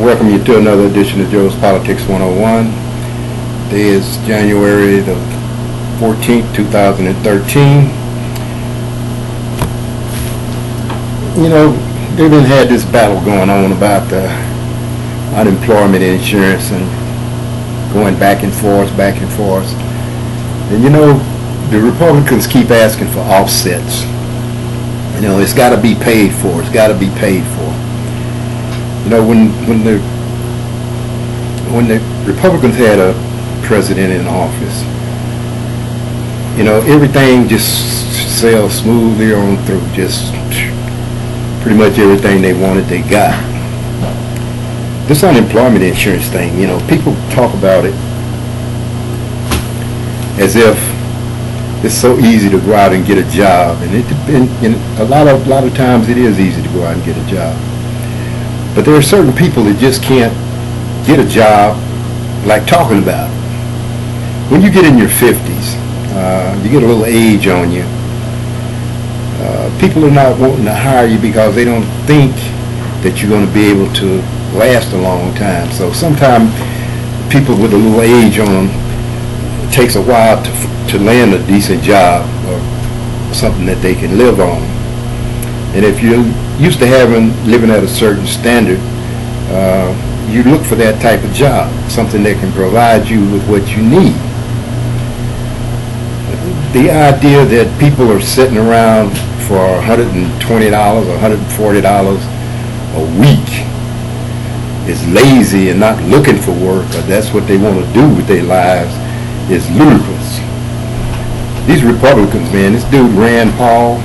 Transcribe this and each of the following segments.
welcome you to another edition of Joe's Politics 101. Today is January the 14th, 2013. You know, they've been had this battle going on about the unemployment insurance and going back and forth. And you know, the Republicans keep asking for offsets. You know, it's got to be paid for. It's got to be paid for. You know, when the Republicans had a president in office, you know, everything just sailed smoothly on through. Just pretty much everything they wanted, they got. This unemployment insurance thing, you know, people talk about it as if it's so easy to go out and get a job, and a lot of times it is easy to go out and get a job. But there are certain people that just can't get a job, like talking about. When you get in your 50s, you get a little age on you, people are not wanting to hire you because they don't think that you're going to be able to last a long time. So sometimes people with a little age on them, it takes a while to land a decent job or something that they can live on. And if you're used to living at a certain standard, you look for that type of job, something that can provide you with what you need. The idea that people are sitting around for $120 or $140 a week is lazy and not looking for work, or that's what they want to do with their lives, is ludicrous. These Republicans, man, this dude Rand Paul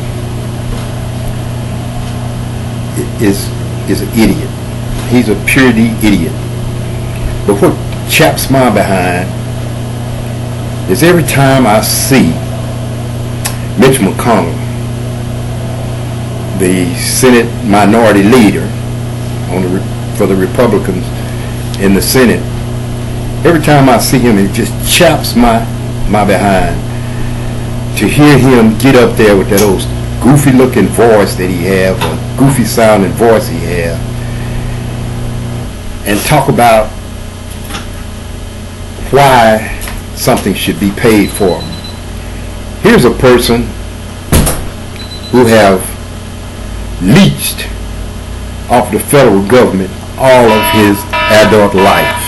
is an idiot. He's a purity idiot. But what chaps my behind is every time I see Mitch McConnell, the Senate minority leader for the Republicans in the Senate, every time I see him, it just chaps my behind to hear him get up there with that old goofy looking voice that he have, or goofy sounding voice he have, and talk about why something should be paid for. Here's a person who have leached off the federal government all of his adult life.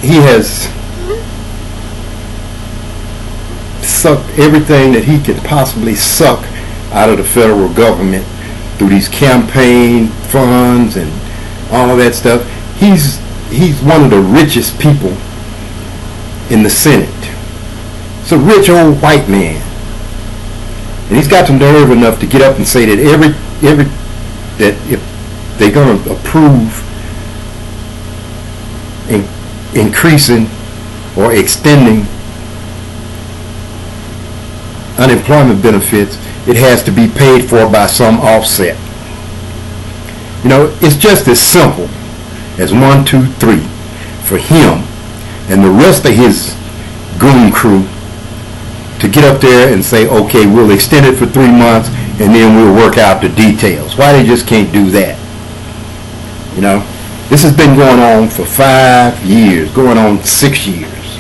He has sucked everything that he could possibly suck out of the federal government through these campaign funds and all of that stuff. He's one of the richest people in the Senate. It's a rich old white man, and he's got the nerve enough to get up and say that that if they're going to approve increasing or extending unemployment benefits, it has to be paid for by some offset. You know, it's just as simple as 1, 2, 3 for him and the rest of his goon crew to get up there and say, okay, we'll extend it for 3 months and then we'll work out the details. Why they just can't do that? You know, this has been going on for 5 years, going on 6 years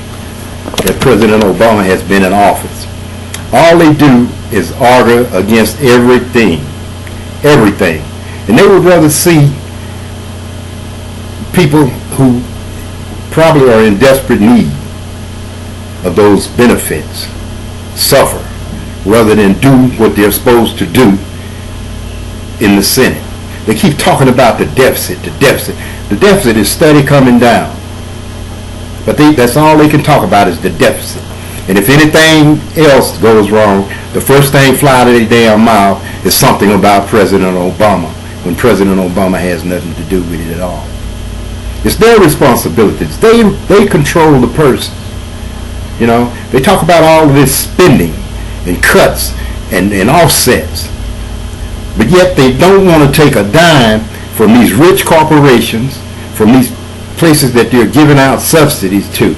that President Obama has been in office. All they do is argue against everything. And they would rather see people who probably are in desperate need of those benefits suffer rather than do what they're supposed to do in the Senate. They keep talking about the deficit. The deficit is steady coming down. But that's all they can talk about is the deficit. And if anything else goes wrong, the first thing fly out of their damn mouth is something about President Obama, when President Obama has nothing to do with it at all. It's their responsibilities. They control the purse. You know, they talk about all of this spending and cuts and offsets. But yet they don't want to take a dime from these rich corporations, from these places that they're giving out subsidies to.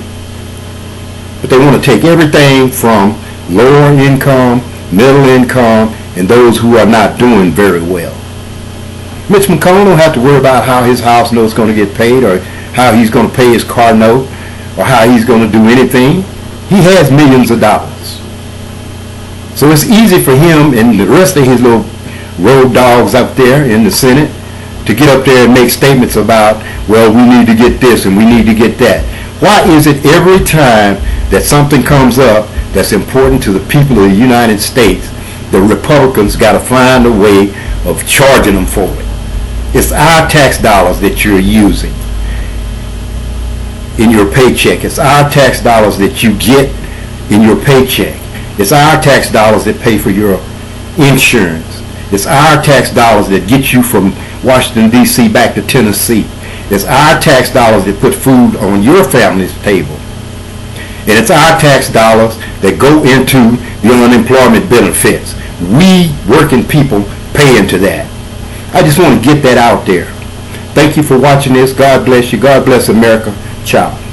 But they want to take everything from lower income, middle income, and those who are not doing very well. Mitch McConnell don't have to worry about how his house note is going to get paid, or how he's going to pay his car note, or how he's going to do anything. He has millions of dollars. So it's easy for him and the rest of his little road dogs up there in the Senate to get up there and make statements about, well, we need to get this and we need to get that. Why is it every time that something comes up that's important to the people of the United States, the Republicans got to find a way of charging them for it? It's our tax dollars that you're using in your paycheck. It's our tax dollars that you get in your paycheck. It's our tax dollars that pay for your insurance. It's our tax dollars that get you from Washington, D.C. back to Tennessee. It's our tax dollars that put food on your family's table. And it's our tax dollars that go into the unemployment benefits. We working people pay into that. I just want to get that out there. Thank you for watching this. God bless you. God bless America. Ciao.